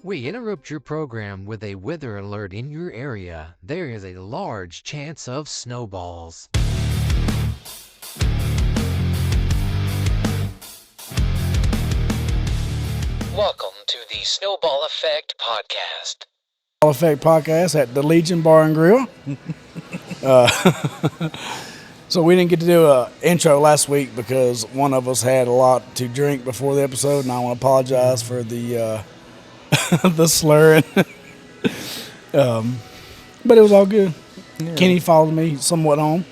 We interrupt your program with a weather alert in your area. There is a large chance of snowballs. Welcome to the Snowball Effect Podcast. Effect Podcast at the Legion Bar and Grill. So we didn't get to do an intro last week because one of us had a lot to drink before the episode, and I want to apologize for the the slurring. But it was all good. Yeah. Kenny followed me somewhat home.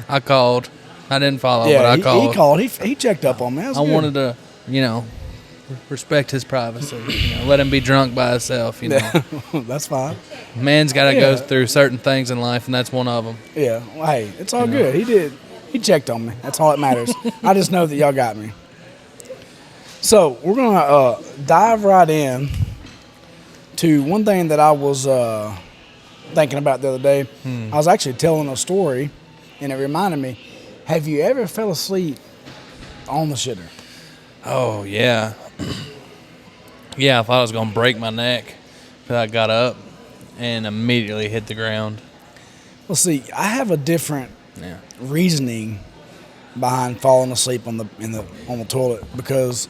I called. I didn't follow, but I called. He called. He checked up on me. I wanted to, respect his privacy. Let him be drunk by himself. That's fine. Man's got to go through certain things in life, and that's one of them. Yeah. Well, hey, it's all good. He did. He checked on me. That's all that matters. I just know that y'all got me. So we're gonna dive right in to one thing that I was thinking about the other day. I was actually telling a story, and it reminded me. Have you ever fell asleep on the shitter? Oh yeah. Yeah, I thought I was gonna break my neck, but I got up and immediately hit the ground. Well, see, I have a different reasoning behind falling asleep on the toilet because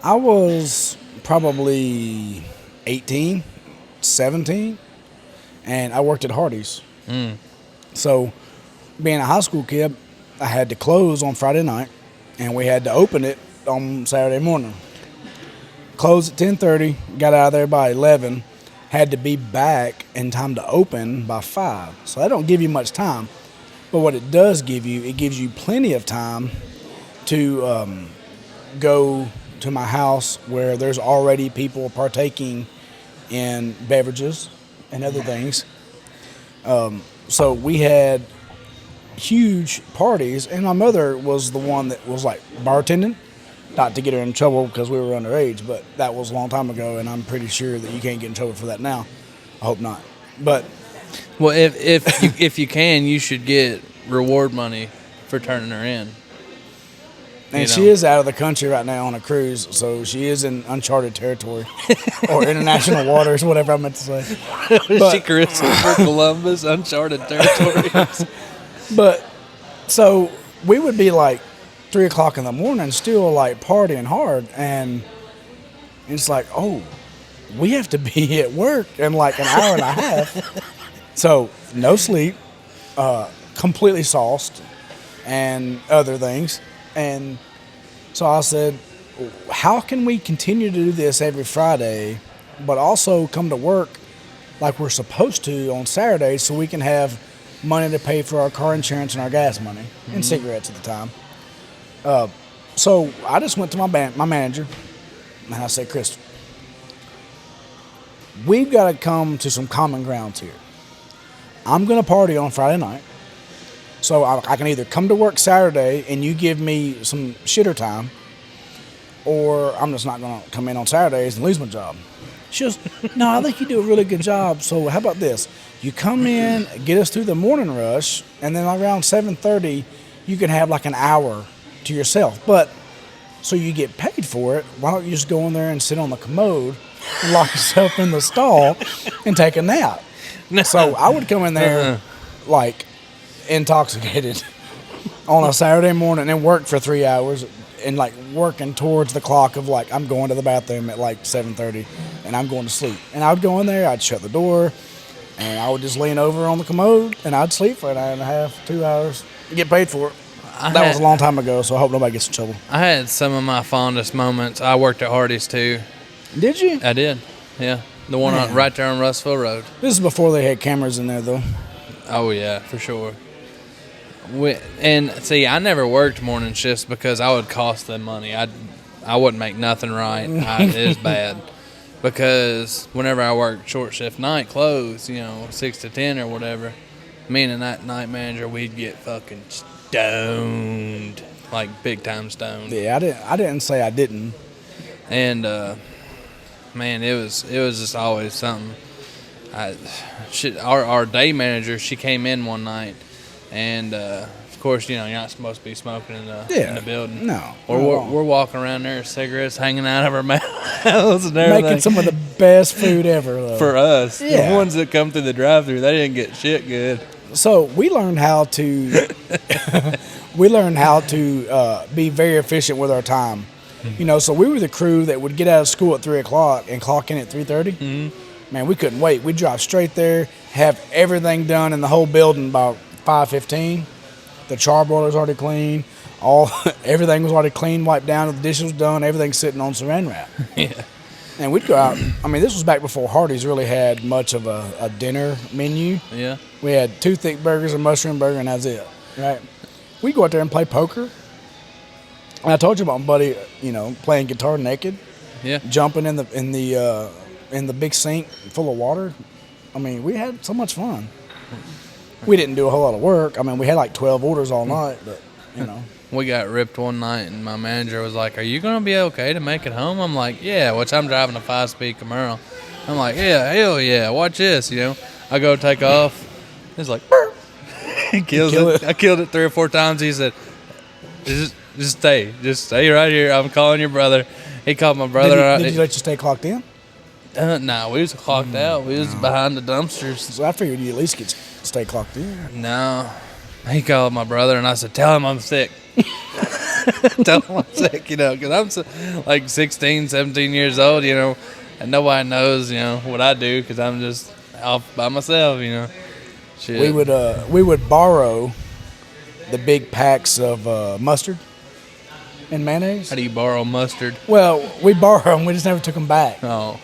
I was probably 18, 17, and I worked at Hardee's. So, being a high school kid, I had to close on Friday night, and we had to open it on Saturday morning. Closed at 10:30, got out of there by 11, had to be back in time to open by 5. So that don't give you much time. But what it does give you, it gives you plenty of time to go to my house where there's already people partaking in beverages and other things. So we had huge parties, and my mother was the one that was like bartending, not to get her in trouble because we were underage, but that was a long time ago, and I'm pretty sure that you can't get in trouble for that now. I hope not. But well, if you can, you should get reward money for turning her in. And she is out of the country right now on a cruise, so she is in uncharted territory or international waters, whatever I meant to say. But, she Christopher Columbus, uncharted territories. But so we would be like 3 o'clock in the morning, still like partying hard, and it's like, oh, we have to be at work in like an hour and a half. So no sleep, completely sauced, and other things. And so I said, how can we continue to do this every Friday, but also come to work like we're supposed to on Saturdays so we can have money to pay for our car insurance and our gas money and cigarettes at the time. So I just went to my manager and I said, Chris, we've got to come to some common grounds here. I'm going to party on Friday night. So I can either come to work Saturday and you give me some shitter time, or I'm just not going to come in on Saturdays and lose my job. She goes, no, I think you do a really good job. So how about this? You come in, get us through the morning rush, and then around 7:30, you can have like an hour to yourself. But so you get paid for it, why don't you just go in there and sit on the commode, lock yourself in the stall, and take a nap? So I would come in there like intoxicated on a Saturday morning and work for 3 hours and like working towards the clock of like I'm going to the bathroom at like 7:30 and I'm going to sleep. And I would go in there, I'd shut the door, and I would just lean over on the commode and I'd sleep for an hour and a half, 2 hours, and get paid for it. That was a long time ago, so I hope nobody gets in trouble. I had some of my fondest moments. I worked at Hardee's too. Did you? I did, yeah. The one right there on Russellville Road. This is before they had cameras in there, though. Oh, yeah, for sure. And see, I never worked morning shifts because I would cost them money. I wouldn't make nothing right. It was bad. Because whenever I worked short shift night close, 6 to 10 or whatever, me and that night manager, we'd get fucking stoned, like big time stoned. Yeah, I didn't say I didn't. And man, it was just always something. Our day manager, she came in one night, and of course, you're not supposed to be smoking in the building. No. We're walking around there, cigarettes hanging out of our mouths and everything. Making some of the best food ever, though. For us. Yeah. The ones that come through the drive-thru, they didn't get shit good. So we learned how to be very efficient with our time. So we were the crew that would get out of school at 3 o'clock and clock in at 3:30. Mm-hmm. Man, we couldn't wait. We'd drive straight there, have everything done in the whole building by 5:15. The charbroiler's already clean. Everything was already clean, wiped down. The dishes was done. Everything's sitting on saran wrap. Yeah. And we'd go out. I mean, this was back before Hardee's really had much of a dinner menu. Yeah. We had 2 thick burgers, a mushroom burger, and that's it. Right? We'd go out there and play poker. And I told you about my buddy, playing guitar naked. Yeah. Jumping in the big sink full of water. I mean, we had so much fun. We didn't do a whole lot of work. I mean, we had like 12 orders all night, but We got ripped one night, and my manager was like, "Are you going to be okay to make it home?" I'm like, "Yeah," which I'm driving a 5-speed Camaro. I'm like, "Yeah, hell yeah, watch this," I go take off. He's like, "Burp." He kills it. I killed it 3 or 4 times. He said, Just stay right here. I'm calling your brother." He called my brother. Did you let you stay clocked in? No, we was clocked out. We was behind the dumpsters. So I figured you at least could stay clocked in. No. He called my brother, and I said, "Tell him I'm sick." Tell him I'm sick, because I'm like 16, 17 years old, and nobody knows, what I do because I'm just off by myself, Shit. We would borrow the big packs of mustard and mayonnaise. How do you borrow mustard? Well, we borrow them. We just never took them back. Oh.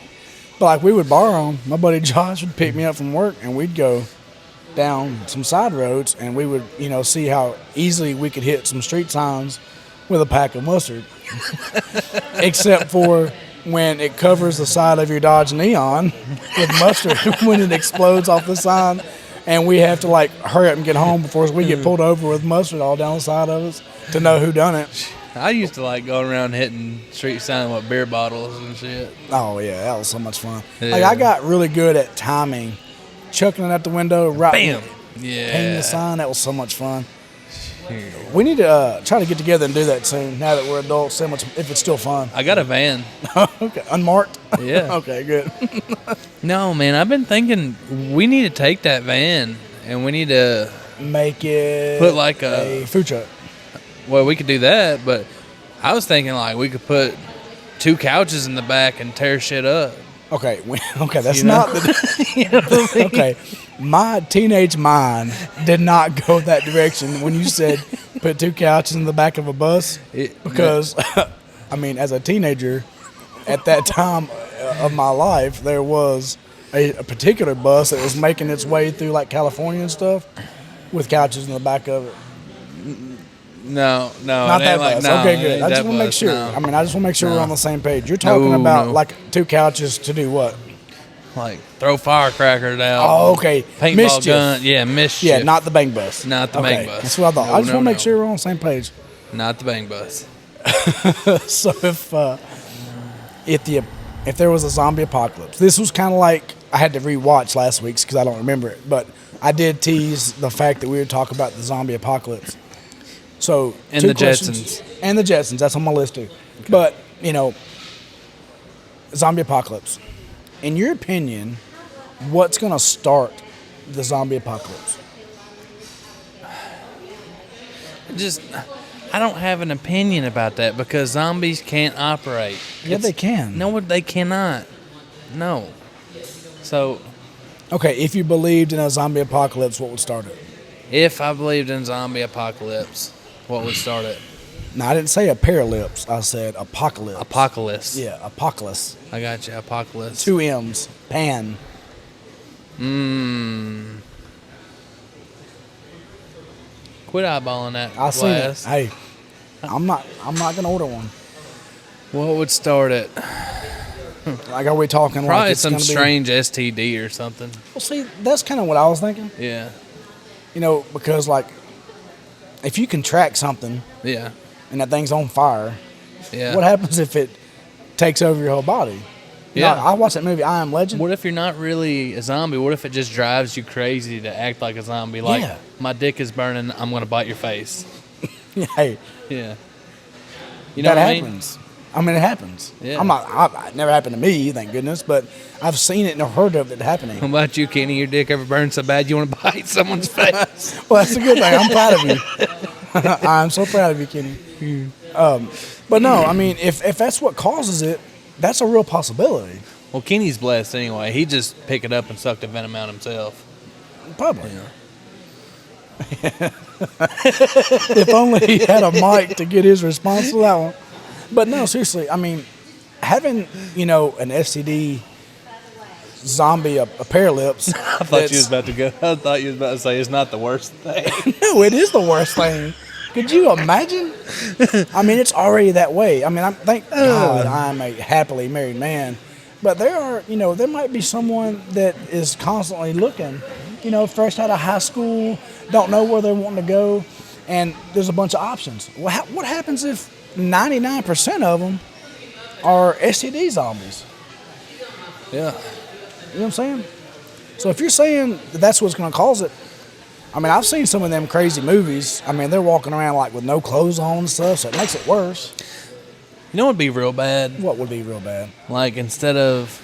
But we would borrow them. My buddy Josh would pick me up from work, and we'd go down some side roads, and we would, see how easily we could hit some street signs with a pack of mustard. Except for when it covers the side of your Dodge Neon with mustard when it explodes off the sign, and we have to hurry up and get home before we get pulled over with mustard all down the side of us to know who done it. I used to going around hitting street signs with beer bottles and shit. Oh yeah, that was so much fun. Yeah. I got really good at timing, chucking it out the window, right? Bam. Yeah. Painting the sign. That was so much fun. We need to try to get together and do that soon. Now that we're adults, see if it's still fun. I got a van. Okay, unmarked. Yeah. Okay, good. No, man, I've been thinking we need to take that van and we need to make it put a food truck. Well, we could do that, but I was thinking we could put 2 couches in the back and tear shit up. Okay, that's not the. Okay, my teenage mind did not go that direction when you said put 2 couches in the back of a bus because, as a teenager, at that time of my life, there was a particular bus that was making its way through California and stuff with couches in the back of it. No, not that bus. No, okay, good. I just want to make sure. No. I just want to make sure we're on the same page. You're talking about 2 couches to do what? Throw firecrackers out. Oh, okay. Paintball Mischief. gun. Yeah, mischief. Yeah, not the bang bus. Not the bang bus. That's what I thought. No, I just want to make no. sure we're on the same page. Not the bang bus. So if there was a zombie apocalypse, this was kind of I had to rewatch last week's because I don't remember it, but I did tease the fact that we would talk about the zombie apocalypse. So and the Jetsons. And the Jetsons. That's on my list too. Okay. But, zombie apocalypse. In your opinion, what's going to start the zombie apocalypse? I don't have an opinion about that because zombies can't operate. Yeah, they can. No, they cannot. No. So. Okay, if you believed in a zombie apocalypse, what would start it? If I believed in zombie apocalypse, what would start it? No, I didn't say a paralypse. I said apocalypse. Apocalypse. Yeah, apocalypse. I got you. Apocalypse. 2 M's. Pan. Quit eyeballing that. I seen it. Hey, I'm not gonna order one. What would start it? Are we talking probably it's some gonna strange STD or something? Well, see, that's kind of what I was thinking. Yeah. Because if you can track something, yeah, and that thing's on fire, yeah, what happens if it takes over your whole body? Yeah. I watched that movie, I Am Legend. What if you're not really a zombie? What if it just drives you crazy to act like a zombie? Like, Yeah. my dick is burning, I'm going to bite your face. Hey, Yeah. You know that what I mean? happens. I mean, it happens. Yeah. It never happened to me, thank goodness, but I've seen it and I've heard of it happening. What about you, Kenny? Your dick ever burned so bad you want to bite someone's face? Well, that's a good thing. I'm proud of you. I'm so proud of you, Kenny. But no, I mean, if that's what causes it, that's a real possibility. Well, Kenny's blessed anyway. He just picked it up and sucked the venom out himself. Probably. If only he had a mic to get his response to that one. But no, seriously, I mean, having, an STD zombie apocalypse. I thought you was about to say it's not the worst thing. No, it is the worst thing. Could you imagine? I mean, it's already that way. I mean, thank God I'm a happily married man. But there might be someone that is constantly looking, fresh out of high school, don't know where they're wanting to go, and there's a bunch of options. Well, what happens if 99% of them are STD zombies? Yeah. You know what I'm saying? So if you're saying that's what's going to cause it, I mean, I've seen some of them crazy movies. I mean, they're walking around like with no clothes on and stuff, so it makes it worse. You know what would be real bad? What would be real bad? Like, instead of,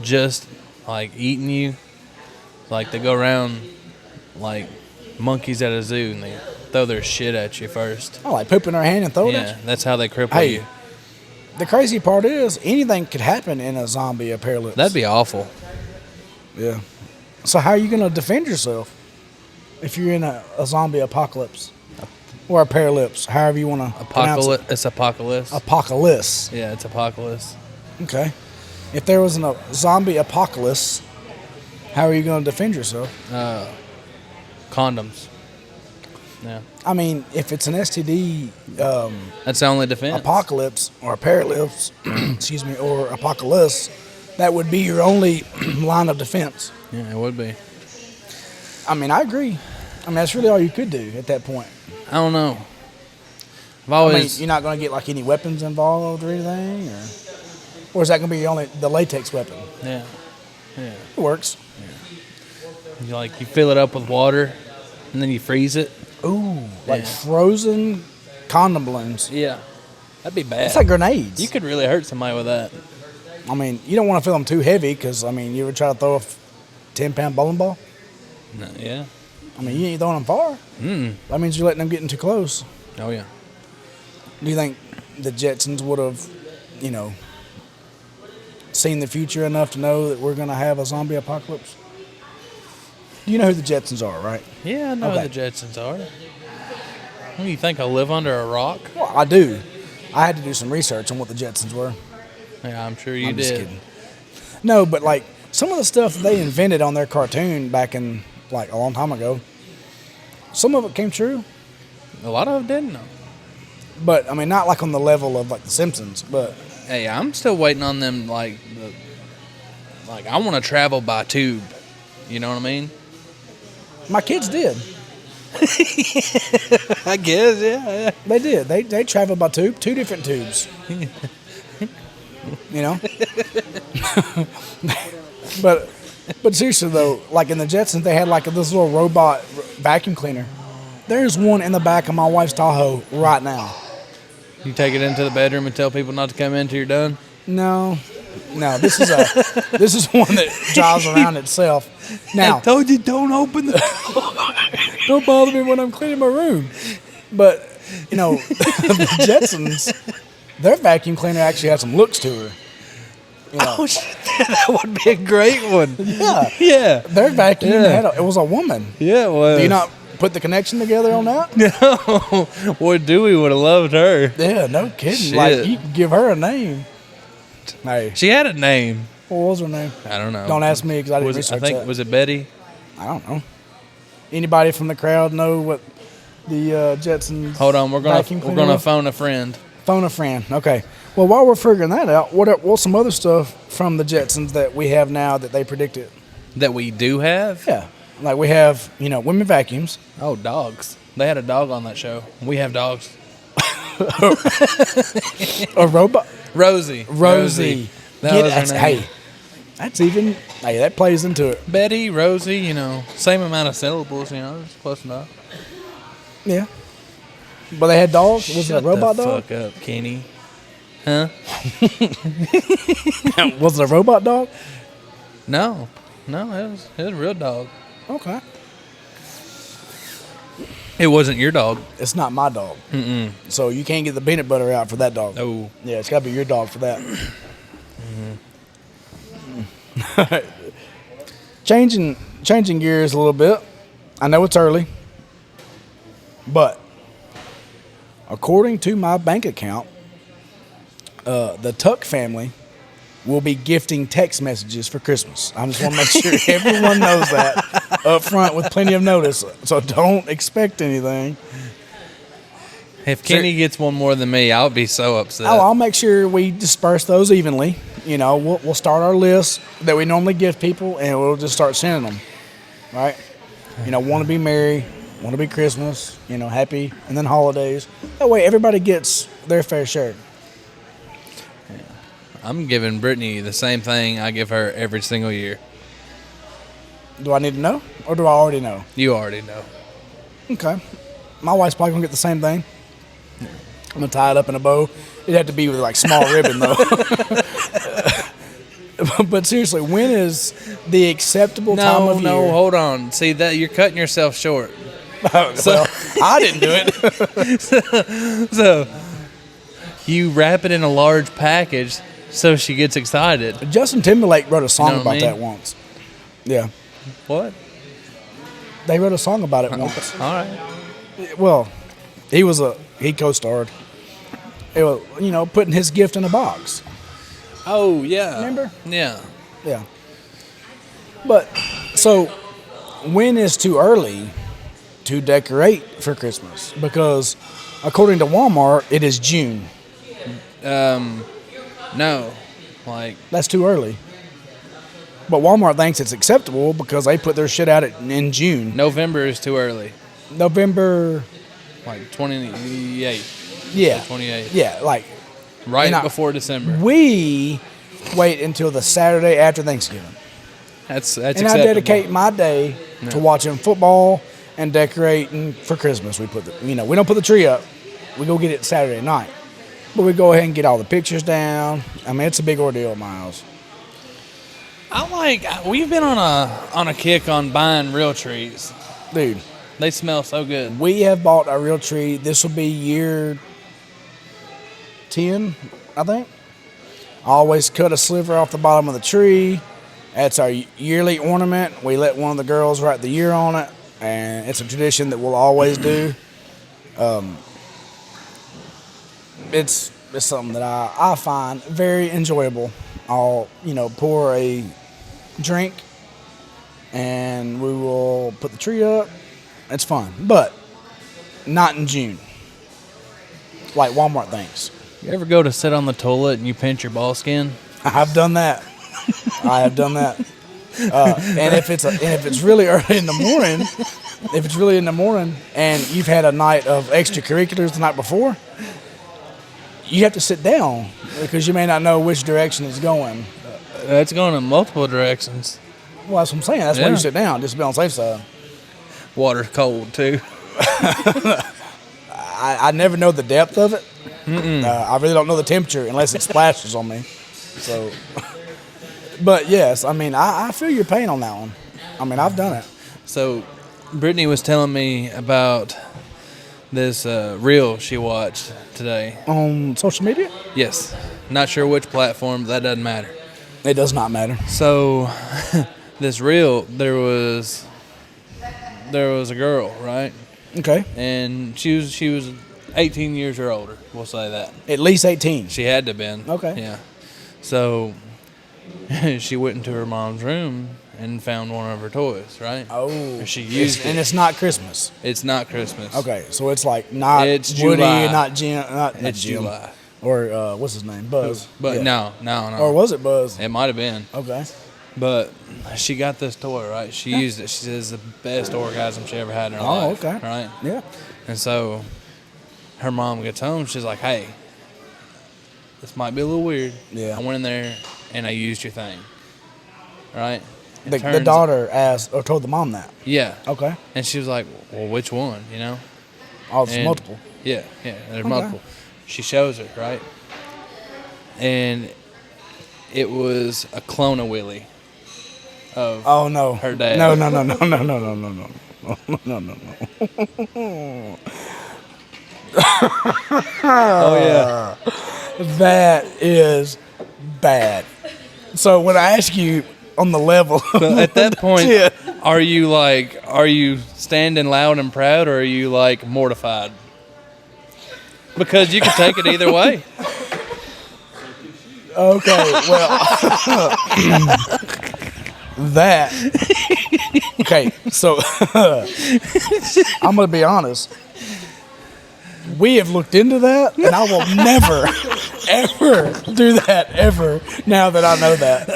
just, eating you, they go around, monkeys at a zoo, and they throw their shit at you first. Oh, like poop in their hand and throw it at you? Yeah, that's how they cripple you. The crazy part is anything could happen in a zombie apocalypse. That'd be awful. Yeah. So how are you going to defend yourself if you're in a zombie apocalypse? Or apocalypse, however you want to pronounce it. It's apocalypse. Apocalypse. Yeah, it's apocalypse. Okay. If there was a zombie apocalypse, how are you going to defend yourself? Condoms. Yeah. I mean, if it's an STD that's the only defense. apocalypse or apocalypse, or apocalypse, that would be your only line of defense. Yeah, it would be. I mean, I agree. I mean, that's really all you could do at that point. I don't know. You're not going to get any weapons involved or anything, or is that going to be the latex weapon? Yeah. It works. Yeah. You fill it up with water, and then you freeze it. Ooh, frozen condom balloons. Yeah, that'd be bad. It's like grenades. You could really hurt somebody with that. I mean, you don't want to fill them too heavy because, you ever try to throw a 10-pound bowling ball? No, yeah. I mean, you ain't throwing them far. That means you're letting them get in too close. Oh, yeah. Do you think the Jetsons would have, seen the future enough to know that we're going to have a zombie apocalypse? You know who the Jetsons are, right? Yeah, I know who the Jetsons are. What do you think, I live under a rock? Well, I do. I had to do some research on what the Jetsons were. Yeah, I'm sure you I'm did. Just kidding. No, but some of the stuff they invented on their cartoon back in a long time ago, some of it came true. A lot of them didn't. But I mean, not on the level of the Simpsons. But hey, I'm still waiting on them. I want to travel by tube. You know what I mean? My kids did. I guess, yeah. They did. They traveled by tube, 2 different tubes. But seriously though, in the Jetsons, they had this little robot vacuum cleaner. There's one in the back of my wife's Tahoe right now. You take it into the bedroom and tell people not to come in until you're done? No, this is one that drives around itself. Now, I told you don't open the door. Don't bother me when I'm cleaning my room. But the Jetsons, their vacuum cleaner actually had some looks to her. Oh shit, that would be a great one. Yeah, yeah. Their vacuum it was a woman. Yeah, it was. Do you not put the connection together on that? No. Boy, Dewey would have loved her. Yeah, no kidding. Shit. You could give her a name. Hey, she had a name. What was her name? I don't know. Don't ask me because I didn't research that. Was it Betty? I don't know. Anybody from the crowd know what the Jetsons? Hold on, we're gonna phone a friend. Phone a friend. Okay. Well, while we're figuring that out, what's some other stuff from the Jetsons that we have now that they predicted? That we do have? Yeah. We have, women vacuums. Oh, dogs. They had a dog on that show. We have dogs. A robot. Rosie. That was her name. Hey, that plays into it. Betty, Rosie, same amount of syllables, it's close enough. Yeah. But they had dogs? Was it a robot dog? Shut the fuck up, Kenny. Huh? Was it a robot dog? No, it was a real dog. Okay. It wasn't your dog. It's not my dog. Mm-mm. So you can't get the peanut butter out for that dog. Oh. Yeah, it's got to be your dog for that. Changing gears a little bit. I know it's early, but according to my bank account, the Tuck family will be gifting text messages for Christmas. I just want to make sure everyone knows that up front with plenty of notice. So don't expect anything. If Kenny gets one more than me, I'll be so upset. Oh, I'll make sure we disperse those evenly. We'll start our list that we normally give people, and we'll just start sending them. Right? Want to be merry, want to be Christmas, happy, and then holidays. That way everybody gets their fair share. I'm giving Brittany the same thing I give her every single year. Do I need to know, or do I already know? You already know. Okay. My wife's probably going to get the same thing. I'm going to tie it up in a bow. It'd have to be with, small ribbon, though. But seriously, when is the acceptable time of year? No, hold on. See, that you're cutting yourself short. Well, I didn't do it. So, you wrap it in a large package so she gets excited. Justin Timberlake wrote a song about that once. Yeah. What? They wrote a song about it once. All right. Well, he co-starred. It was, putting his gift in a box. Oh, yeah. Remember? Yeah. Yeah. But, so, when is too early to decorate for Christmas? Because, according to Walmart, it is June. No. That's too early. But Walmart thinks it's acceptable because they put their shit out in June. November is too early. November... 28. Yeah. 28. Yeah, Right before December. We wait until the Saturday after Thanksgiving. That's and acceptable. I dedicate my day to watching football and decorating for Christmas. We we don't put the tree up. We go get it Saturday night. But we go ahead and get all the pictures down. I mean, it's a big ordeal at my house. We've been on a kick on buying real trees. Dude. They smell so good. We have bought a real tree. This will be year 10, I think. I always cut a sliver off the bottom of the tree. That's our yearly ornament. We let one of the girls write the year on it, and it's a tradition that we'll always do. It's something that I find very enjoyable. I'll, pour a drink, and we will put the tree up. It's fun, but not in June, like Walmart thinks. You ever go to sit on the toilet and you pinch your ball skin? I've done that. I have done that. And if it's really early in the morning, and you've had a night of extracurriculars the night before, you have to sit down because you may not know which direction it's going. It's going in multiple directions. Well, that's what I'm saying. That's why you sit down, just to be on the safe side. Water's cold too. I never know the depth of it. I really don't know the temperature unless it splashes on me. So, but yes, I mean, I feel your pain on that one. I mean, I've done it. So, Brittany was telling me about this reel she watched today. On social media? Yes. Not sure which platform, but that doesn't matter. It does not matter. So, this reel, there was a girl, right? Okay. And she was 18 years or older. We'll say that. At least 18. She had to have been. Okay. Yeah. So she went into her mom's room and found one of her toys, right? Oh. She used it. And it's not Christmas. It's not Christmas. Okay, so it's not it's Woody, July. not Jim. It's Jim. July. Or what's his name? Buzz. But yeah. No. Or was it Buzz? It might have been. Okay. But she got this toy, right? She used it. She says the best orgasm she ever had in her life. Oh, okay. Right? Yeah. And so her mom gets home. She's like, hey, this might be a little weird. Yeah. I went in there. and I used your thing. Right? The daughter asked or told the mom that. Yeah. Okay. And she was like, well, which one, you know? Oh, it's multiple. Yeah, there's multiple. She shows her, right? And it was a Clone-A-Willy of her dad. No. Oh, yeah. That is bad. So when I ask you on the level, at that point, are you standing loud and proud, or are you like mortified? Because you can take it either way. Okay, well, okay, so I'm going to be honest. We have looked into that, and I will never, ever do that ever now that I know that.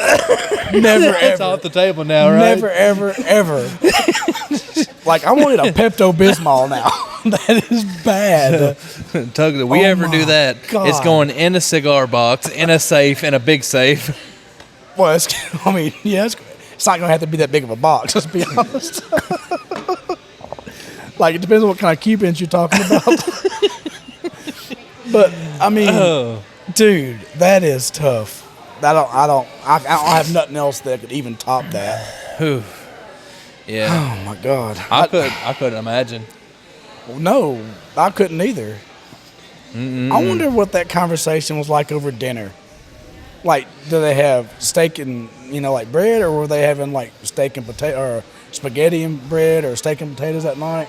Never, ever. It's off the table now, right? Never, ever, ever. Like, I wanted a Pepto-Bismol now. That is bad. Tug, if we ever do that, God. It's going in a cigar box, in a safe, in a big safe. Well, it's not going to have to be that big of a box, let's be honest. Like, it depends on what kind of coupons you're talking about. But, I mean, dude, that is tough. I don't have nothing else that could even top that. Whew. Yeah. Oh, my God. I couldn't imagine. No, I couldn't either. I wonder what that conversation was like over dinner. Like, do they have steak and, like bread, or were they having like steak and potato, or spaghetti and bread, or steak and potatoes that night?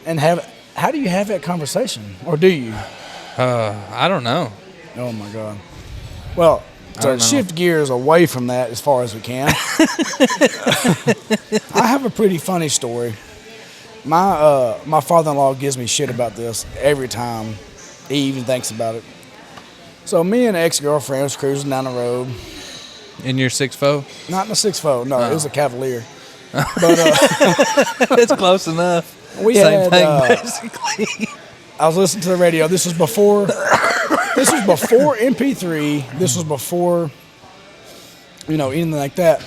And how do you have that conversation, or do you? I don't know. Oh my God. Well, to shift gears away from that as far as we can, I have a pretty funny story. My father-in-law gives me shit about this every time he even thinks about it. So me and an ex-girlfriend was cruising down the road. In your 6'4"? Not in a 6'4", no. It was a Cavalier. But it's close enough. Same thing, basically. I was listening to the radio. This was before MP3. This was before, anything like that.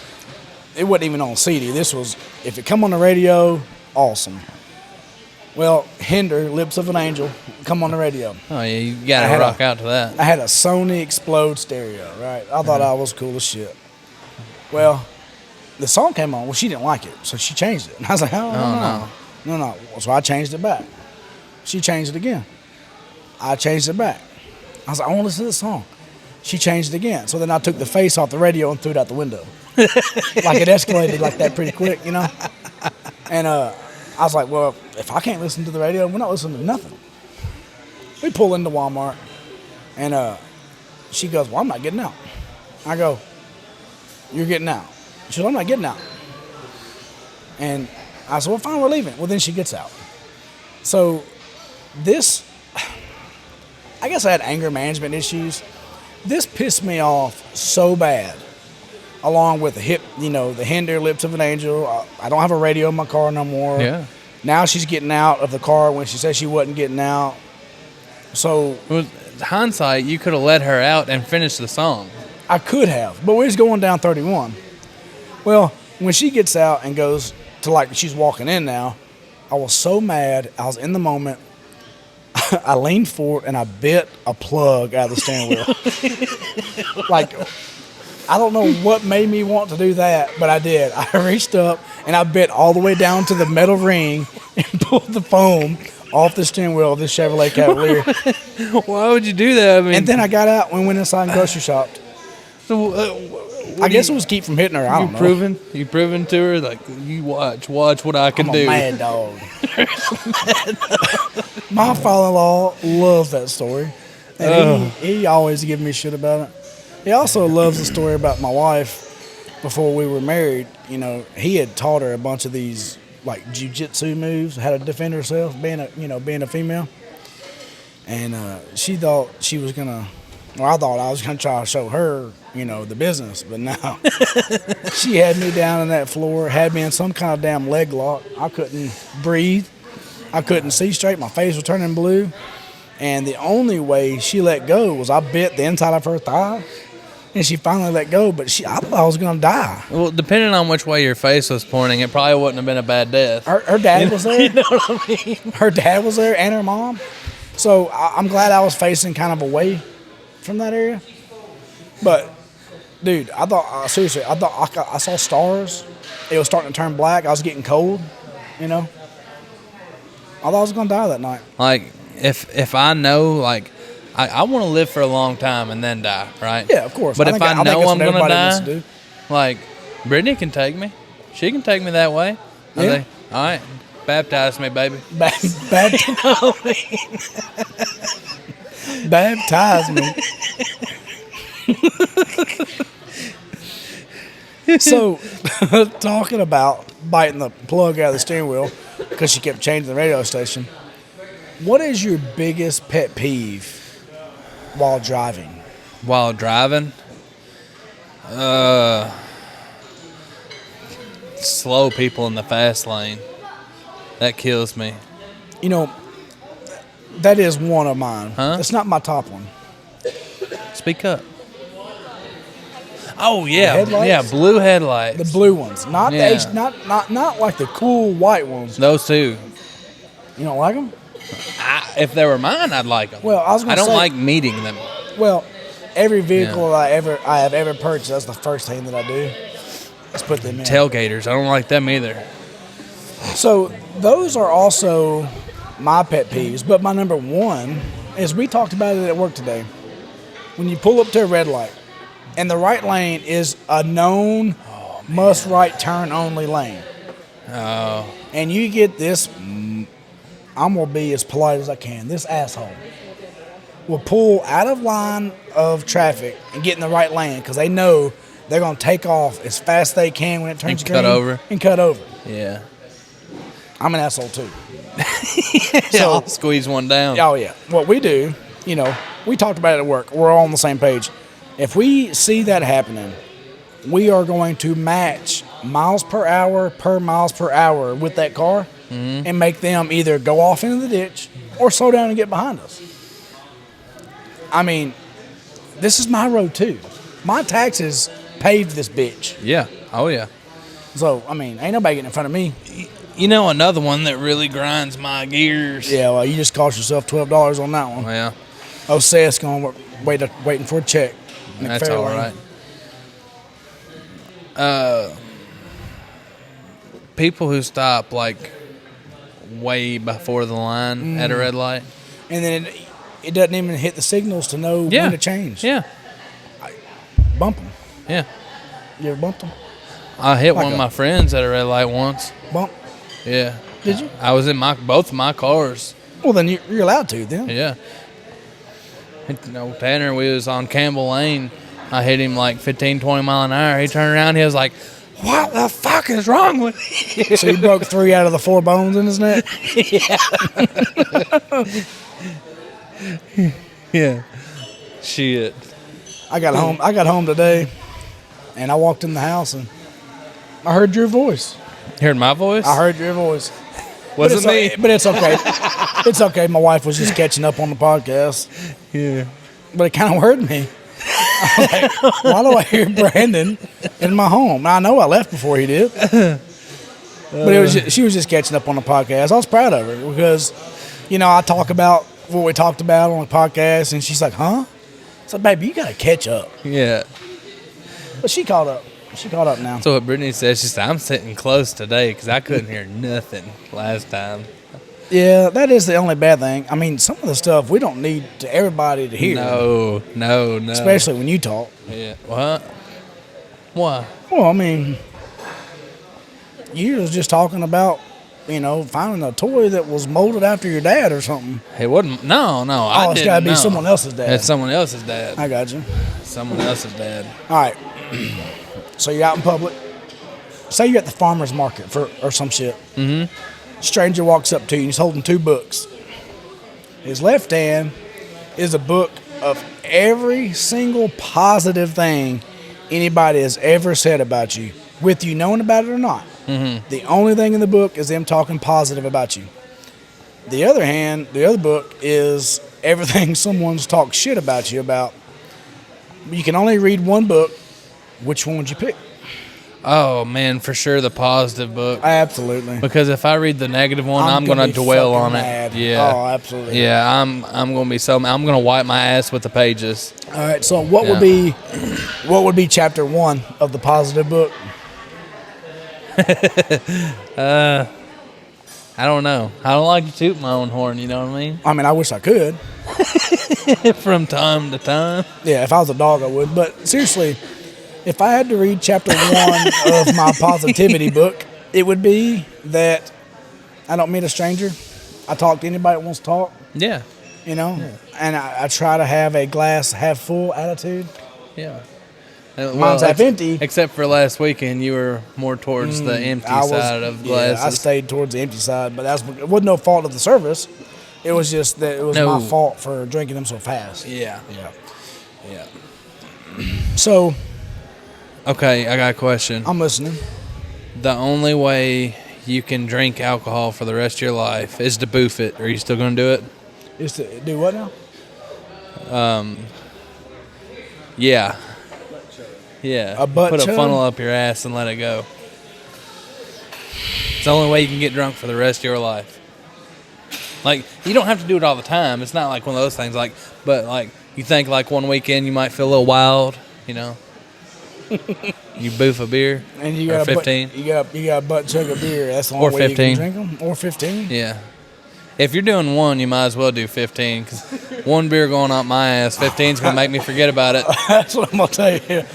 It wasn't even on CD. This was, if it come on the radio, awesome. Well, Hinder, Lips of an Angel, come on the radio. Oh, yeah, you got to rock out to that. I had a Sony Explode stereo, right? I thought I was cool as shit. Well, the song came on. Well, she didn't like it, so she changed it. And I was like, no. So I changed it back. She changed it again. I changed it back. I was like, I want to listen to this song. She changed it again. So then I took the face off the radio and threw it out the window. Like, it escalated like that pretty quick, And I was like, well, if I can't listen to the radio, we're not listening to nothing. We pull into Walmart, and she goes, well, I'm not getting out. I go, you're getting out. She goes, I'm not getting out. And I said, well, fine, we're leaving. Well, then she gets out. So this, I guess I had anger management issues. This pissed me off so bad, along with the the Hinder, Lips of an Angel. I don't have a radio in my car no more. Yeah. Now she's getting out of the car when she said she wasn't getting out. So, with hindsight, you could have let her out and finished the song. I could have, but we was going down 31. Well, when she gets out and goes to, like, she's walking in now, I was so mad. I was in the moment. I leaned forward and I bit a plug out of the steering wheel. Like, I don't know what made me want to do that, but I did. I reached up and I bit all the way down to the metal ring and pulled the foam off the steering wheel of this Chevrolet Cavalier. Why would you do that? I mean, and then I got out and went inside and grocery shopped. So, I guess it was keep from hitting her. I don't know. You proven to her, like, you watch what I can do. I'm a mad dog. My father-in-law loves that story. And he always gives me shit about it. He also loves the story about my wife before we were married. He had taught her a bunch of these, like, jiu-jitsu moves, how to defend herself, being a female. And she thought she was going to, I thought I was going to try to show her, the business. But no. She had me down on that floor, had me in some kind of damn leg lock. I couldn't breathe. I couldn't see straight. My face was turning blue. And the only way she let go was I bit the inside of her thigh. And she finally let go, but I thought I was going to die. Well, depending on which way your face was pointing, it probably wouldn't have been a bad death. Her dad was there. You know what I mean? Her dad was there and her mom. So I'm glad I was facing kind of away from that area. But, dude, I thought, seriously, I saw stars. It was starting to turn black. I was getting cold, you know. I thought I was going to die that night. Like, if I know, like, I want to live for a long time and then die, right? Yeah, of course. But if I know I'm going to die, do. like, Brittany can take me. She can take me that way. I Yeah. think, all right, baptize me, baby. Baptize me. So, talking about biting the plug out of the steering wheel because she kept changing the radio station, what is your biggest pet peeve while driving? While driving, slow people in the fast lane. That kills me. You know, that is one of mine. Huh? It's not my top one. Speak up. Oh yeah, headlights? yeah, blue headlights. The blue ones, not Yeah. not like the cool white ones. Those two. You don't like them? If they were mine, I'd like them. Well, I was gonna don't say- like meeting them. Well, every vehicle I have ever purchased, that's the first thing that I do. Is put them in. Tailgaters, I don't like them either. So those are also my pet peeves. But my number one is we talked about it at work today. When you pull up to a red light, and the right lane is a known must right turn only lane. Oh, And you get this, I'm going to be as polite as I can, this asshole will pull out of line of traffic and get in the right lane because they know they're going to take off as fast as they can when it turns And green. cut over. And cut over. yeah. I'm an asshole too. So I'll squeeze one down. Oh, yeah. What we do, you know, we talked about it at work. We're all on the same page. If we see that happening, we are going to match miles per hour with that car and make them either go off into the ditch or slow down and get behind us. I mean, this is my road too. My taxes paved this bitch. Yeah. Oh yeah. So, I mean, ain't nobody getting in front of me. You know another one that really grinds my gears. Yeah, well, you just cost yourself $12 on that one. Yeah. Seth's going waiting for a check. That's all right. People who stop like way before the line at a red light. And then it doesn't even hit the signals to know Yeah. when to change. Yeah. Bump them. Yeah. You ever bumped them? I hit Like one of a- my friends at a red light once. Bump. Yeah. Did you? I was in both of my cars. Well, then you're allowed to then. Yeah. Tanner, we was on Campbell Lane. I hit him like 15, 20 mile an hour. He turned around. He was like, "What the fuck is wrong with you?" So you broke 3 out of the 4 bones in his neck? Yeah. Shit. I got home today, and I walked in the house, and I heard your voice. Heard my voice? I heard your voice. Wasn't me. But it's okay. It's okay. My wife was just catching up on the podcast. Yeah. But it kind of worried me. I'm like, why do I hear Brandon in my home? I know I left before he did. But she was just catching up on the podcast. I was proud of her because, you know, I talk about what we talked about on the podcast, and she's like, huh? So, baby, you got to catch up. Yeah. But she caught up. She caught up now. So what Brittany said, she said, I'm sitting close today because I couldn't hear nothing last time. Yeah, that is the only bad thing. I mean, some of the stuff we don't need to everybody to hear. No. Especially when you talk. Yeah. What? Why? Well, I mean, you was just talking about, you know, finding a toy that was molded after your dad or something. It wasn't. No. Oh, it's got to be someone else's dad. It's someone else's dad. I got you. Someone else's dad. All right. So you're out in public. Say you're at the farmer's market or some shit. Mm-hmm. Stranger walks up to you. He's holding 2 books. His left hand is a book of every single positive thing anybody has ever said about you, with you knowing about it or not. Mm-hmm. The only thing in the book is them talking positive about you. The other book is everything someone's talked shit about you about. You can only read one book. Which one would you pick? Oh man, for sure the positive book. Absolutely. Because if I read the negative one, I'm gonna dwell on mad. it. Yeah. Oh, absolutely. Yeah, I'm gonna be so. I'm gonna wipe my ass with the pages. All right. So what would be chapter 1 of the positive book? I don't know. I don't like to toot my own horn. You know what I mean? I mean, I wish I could. From time to time. Yeah, if I was a dog, I would. But seriously, if I had to read chapter 1 of my positivity book, it would be that I don't meet a stranger. I talk to anybody that wants to talk. Yeah. You know? Yeah. And I try to have a glass half full attitude. Yeah. Mine's half empty. Except for last weekend, you were more towards the empty side of glasses. Yeah, I stayed towards the empty side, but it wasn't no fault of the service. It was just that it was my fault for drinking them so fast. Yeah. Yeah. So. Okay, I got a question. I'm listening. The only way you can drink alcohol for the rest of your life is to boof it. Are you still going to do it? Is to do what now? Yeah. Yeah. A butt Put chug? a funnel up your ass and let it go. It's the only way you can get drunk for the rest of your life. Like, you don't have to do it all the time. It's not like one of those things. But you think like one weekend you might feel a little wild, you know. You boof a beer. And you got 15. You got a butt chug of beer. That's the only way you can drink them. Or 15. Yeah. If you're doing one, you might as well do 15. Because one beer going up my ass, 15's going to make me forget about it. That's what I'm going to tell you.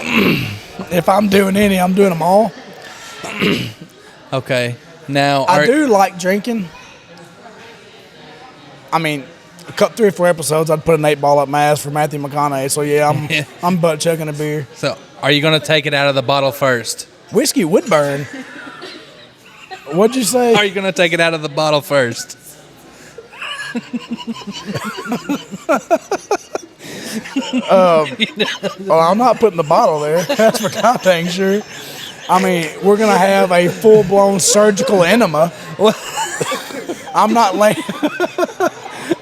If I'm doing any, I'm doing them all. Okay. Now, I do like drinking. I mean, a couple 3 or 4 episodes, I'd put an 8-ball up my ass for Matthew McConaughey. So yeah, I'm butt chugging a beer. So, are you going to take it out of the bottle first? Whiskey would burn. What'd you say? Are you going to take it out of the bottle first? I'm not putting the bottle there. That's for dang sure. I mean, we're gonna have a full-blown surgical enema. I'm not laying.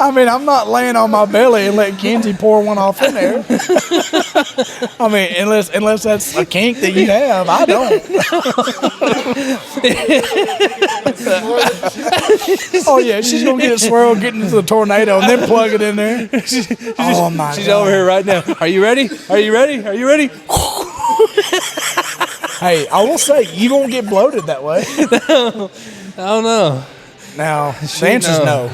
I'm not laying on my belly and letting Kenzie pour one off in there. I mean, unless that's a kink that you have, I don't. Oh yeah, she's gonna get it swirled, get into the tornado, and then plug it in there. Oh my God. She's over here right now. Are you ready? Are you ready? Are you ready? Hey, I will say you won't get bloated that way. No, I don't know. Now the answer's no.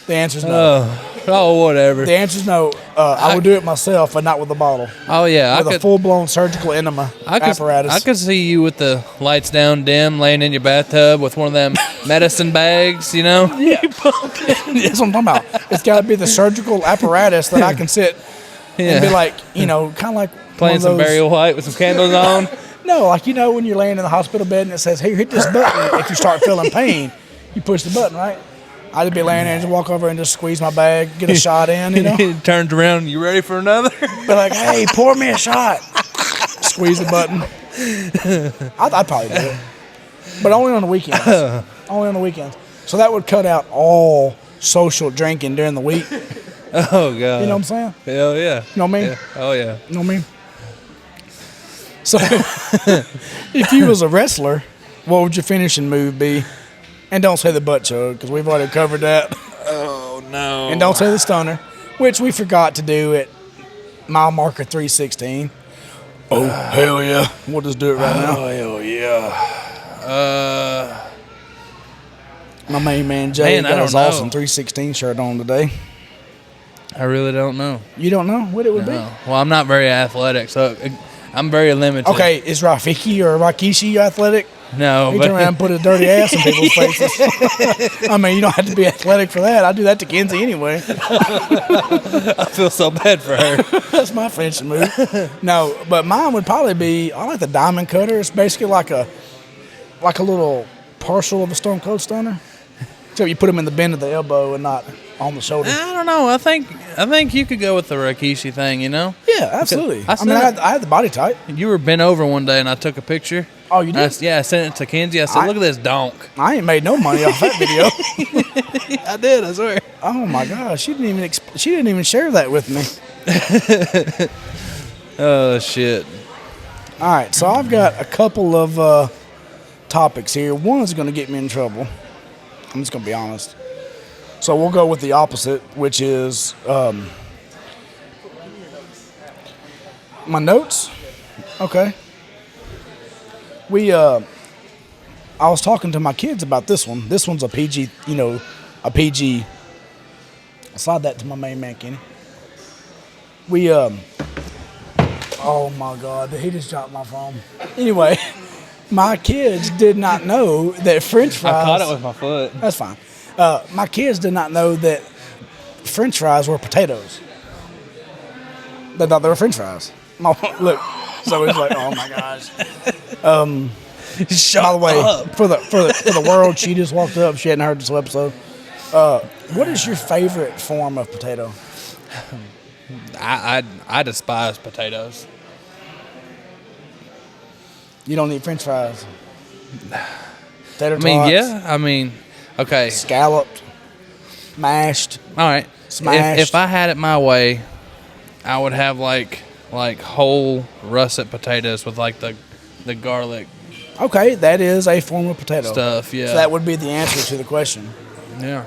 The answer's no. Oh, whatever. The answer's no. I would do it myself, but not with a bottle. Oh, yeah. With a full-blown surgical enema apparatus. I could see you with the lights down dim, laying in your bathtub with one of them medicine bags, you know? Yeah. That's what I'm talking about. It's got to be the surgical apparatus that I can sit and be like, kind of like playing some Barry White with some candles on. No, like, when you're laying in the hospital bed and it says, hey, hit this button if you start feeling pain. You push the button, right? I'd be laying there and just walk over and just squeeze my bag, get a shot in, He turns around, you ready for another? Be like, hey, pour me a shot. Squeeze the button. I'd probably do it. But only on the weekends. Only on the weekends. So that would cut out all social drinking during the week. Oh, God. You know what I'm saying? Hell yeah. You know what I mean? Yeah. Oh, yeah. You know what I mean? So, if you was a wrestler, what would your finishing move be? And don't say the butt chug, because we've already covered that. Oh, no. And don't say the stunner, which we forgot to do at mile marker 316. Oh, hell yeah. We'll just do it right now. Oh, hell yeah. My main man, Jay, got his know. awesome 316 shirt on today. I really don't know. You don't know what it would be? Well, I'm not very athletic, so I'm very limited. Okay, is Rafiki or Rakishi athletic? No, he turn around and put his dirty ass in people's faces. I mean, you don't have to be athletic for that. I do that to Kenzie anyway. I feel so bad for her. That's my finishing move. No, but mine would probably be, I like the diamond cutter. It's basically like a little partial of a Stone Cold Stunner. Except you put them in the bend of the elbow and not on the shoulder. I don't know. I think you could go with the Rikishi thing, Yeah, absolutely. I had the body type. You were bent over one day and I took a picture. Oh, you did? I sent it to Kenzie. I said, look at this donk. I ain't made no money off that video. I did, I swear. Oh, my gosh. She didn't even share that with me. Oh, shit. All right, so I've got a couple of topics here. One's going to get me in trouble. I'm just going to be honest. So we'll go with the opposite, which is my notes. Okay. I was talking to my kids about this one. This one's a PG, a PG. I'll slide that to my main man, Kenny. Oh my God, he just dropped my phone. Anyway, my kids did not know that French fries. I caught it with my foot. That's fine. My kids did not know that French fries were potatoes. They thought they were French fries. Look, so it's like, oh my gosh. By the way, for the world, she just walked up. She hadn't heard this episode. What is your favorite form of potato? I despise potatoes. You don't eat French fries. Tater tots. Okay. Scalloped, mashed. All right. Smashed. If I had it my way, I would have like whole russet potatoes with like the garlic. Okay, that is a form of potato stuff. Yeah. So that would be the answer to the question. Yeah.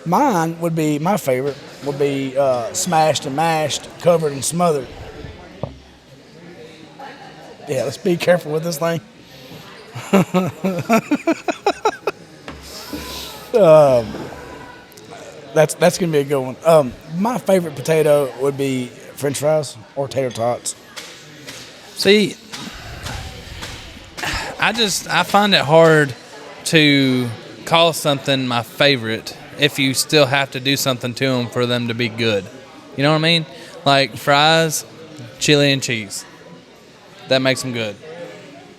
Mine would be, my favorite would be smashed and mashed, covered and smothered. Yeah, let's be careful with this thing. That's gonna be a good one. My favorite potato would be French fries or tater tots. See, I find it hard to call something my favorite if you still have to do something to them for them to be good. You know what I mean? Like fries, chili and cheese. That makes them good.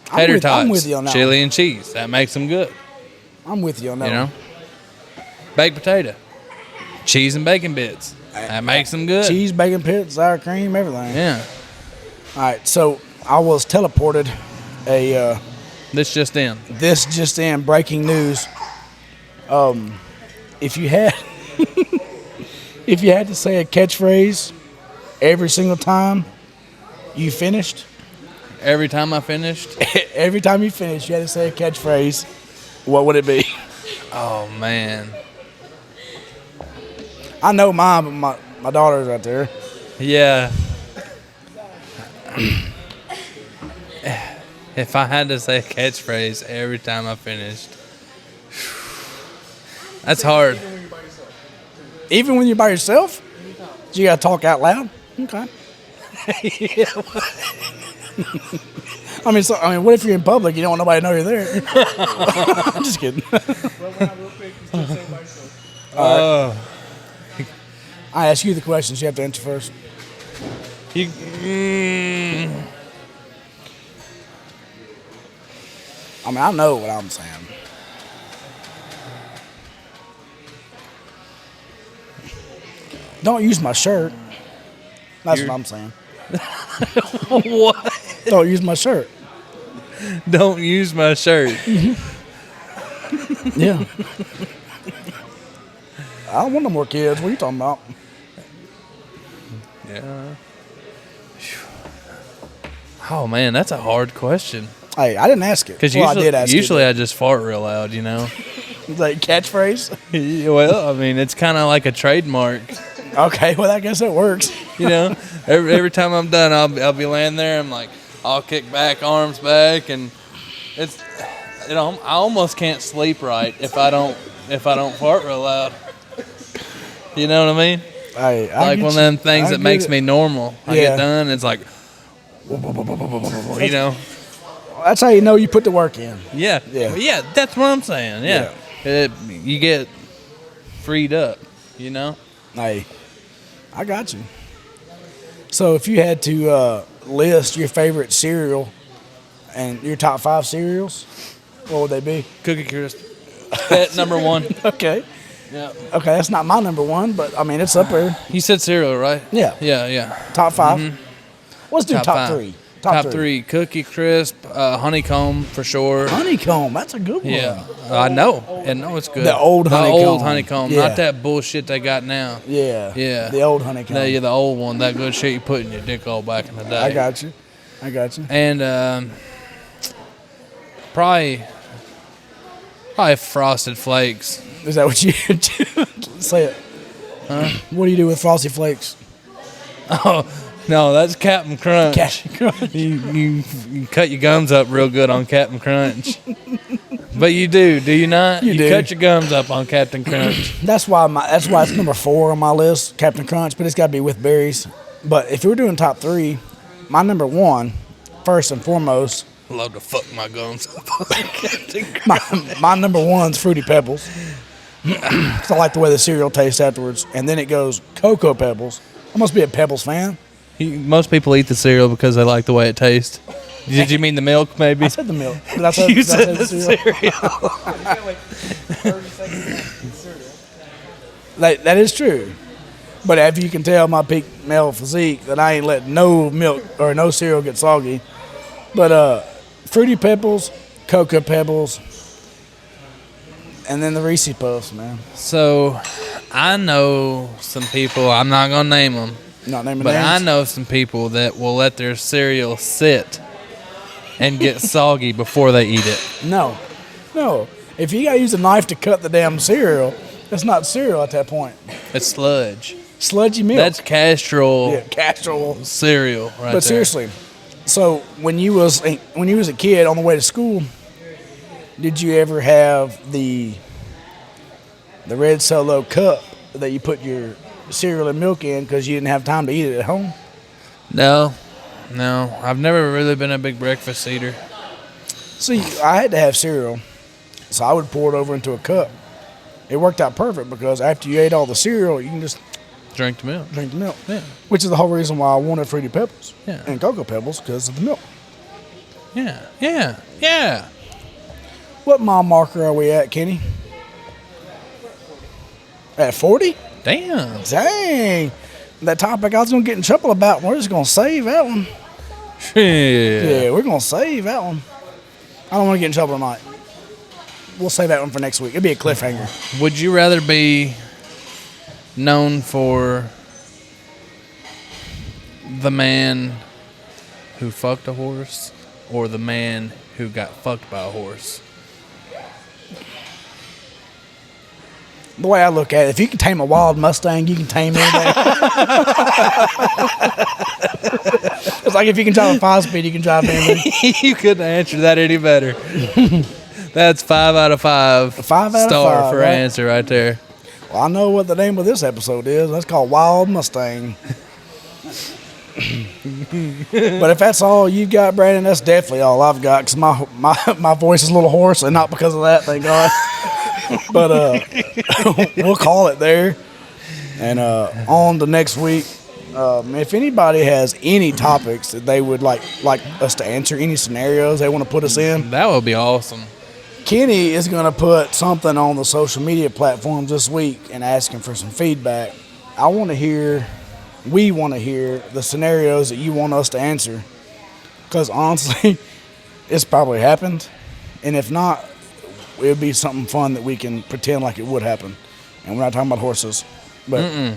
Tater tots, I'm with you on that chili one. and cheese. That makes them good. I'm with you on that. You know? Baked potato. Cheese and bacon bits. That makes them good. Cheese, bacon bits, sour cream, everything. Yeah. All right, so I was teleported This just in, breaking news. If you had if you had to say a catchphrase every single time you finished, every time I finished, every time you finished, you had to say a catchphrase, what would it be? Oh man. I know mine, but my daughter's right there. Yeah. If I had to say a catchphrase every time I finished, that's hard. Even when you're by yourself? You gotta talk out loud? Okay. What if you're in public? You don't want nobody to know you're there. I'm just kidding. I ask you the questions. You have to answer first. I know what I'm saying. Don't use my shirt. That's what I'm saying. What? Don't use my shirt. Don't use my shirt. Yeah. I don't want no more kids. What are you talking about? Yeah. Oh man, that's a hard question. Hey, I didn't ask it. Because I did ask usually it. I just fart real loud, you know. Like catchphrase? Well, it's kind of like a trademark. Okay, well I guess it works. You know, every time I'm done, I'll be laying there. I'm like, I'll kick back, arms back, and I almost can't sleep right if I don't fart real loud. You know what I mean? I like one of them things that makes me normal. I Yeah. get done, it's like, you know. That's how you know you put the work in. Yeah. Yeah, that's what I'm saying. Yeah. You get freed up, you know? Hey, I got you. So if you had to list your favorite cereal and your top 5 cereals, what would they be? Cookie Crisp. Pet number 1. Okay. Yeah. Okay, that's not my number 1, but it's up there. You said cereal, right? Yeah. Yeah. Top 5. Mm-hmm. Let's do top 5. 3. Top three. Cookie Crisp, honeycomb for sure. Honeycomb, that's a good one. Yeah, I know. I know it's good. The old honeycomb. Not that bullshit they got now. Yeah. Yeah. The old honeycomb. Yeah, the old one. That good shit you put in your dick hole back in the day. I got you. And probably Frosted Flakes. Is that what you do? Say it. Huh? What do you do with Frosty Flakes? Oh, no, that's Captain Crunch. Captain Crunch. You cut your gums up real good on Captain Crunch. But you do you not? You do. Cut your gums up on Captain Crunch. That's why it's number 4 on my list, Captain Crunch, but it's got to be with berries. But if we're doing top 3, my number 1, first and foremost. Love to fuck my gums up on Captain Crunch. My number 1's Fruity Pebbles. Because I like the way the cereal tastes afterwards. And then it goes Cocoa Pebbles. I must be a Pebbles fan. Most people eat the cereal because they like the way it tastes. Did you mean the milk, maybe? I said the milk. You said the cereal. That is true. But after you can tell my peak male physique that I ain't letting no milk or no cereal get soggy. But Fruity Pebbles, Cocoa Pebbles, and then the Reese's Puffs, man. So, I know some people, I'm not going to name them. Not naming But names. I know some people that will let their cereal sit and get soggy before they eat it. No. If you got to use a knife to cut the damn cereal, that's not cereal at that point. It's sludge. Sludgy milk. That's Castrol cereal right there. But seriously, so when you was a kid on the way to school, did you ever have the red Solo cup that you put your cereal and milk in because you didn't have time to eat it at home? No. I've never really been a big breakfast eater. See, I had to have cereal, so I would pour it over into a cup. It worked out perfect because after you ate all the cereal, you can just drink the milk. Yeah. Which is the whole reason why I wanted Fruity Pebbles and Cocoa Pebbles, because of the milk. Yeah. What mile marker are we at, Kenny? At 40? Damn. Dang. That topic I was going to get in trouble about, we're just going to save that one. Yeah, we're going to save that one. I don't want to get in trouble tonight. We'll save that one for next week. It'll be a cliffhanger. Would you rather be known for the man who fucked a horse or the man who got fucked by a horse? The way I look at it, if you can tame a wild Mustang, you can tame anything. It's like if you can drive a 5-speed, you can drive anything. You couldn't answer that any better. That's 5 out of 5. 5 out star of 5, for right? answer right there. Well, I know what the name of this episode is. That's called Wild Mustang. But if that's all you've got, Brandon, that's definitely all I've got, because my voice is a little hoarse, and not because of that, thank God. But we'll call it there. And on to next week. If anybody has any topics that they would like us to answer, any scenarios they want to put us in, that would be awesome. Kenny is going to put something on the social media platforms this week and asking for some feedback. We want to hear the scenarios that you want us to answer. Because honestly, it's probably happened. And if not, it would be something fun that we can pretend like it would happen. And we're not talking about horses. But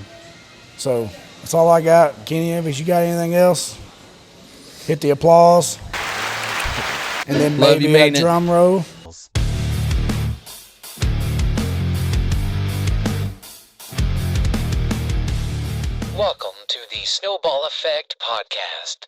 So that's all I got. Kenny, if you got anything else, hit the applause. And then maybe a drum roll. Welcome to the Snowball Effect Podcast.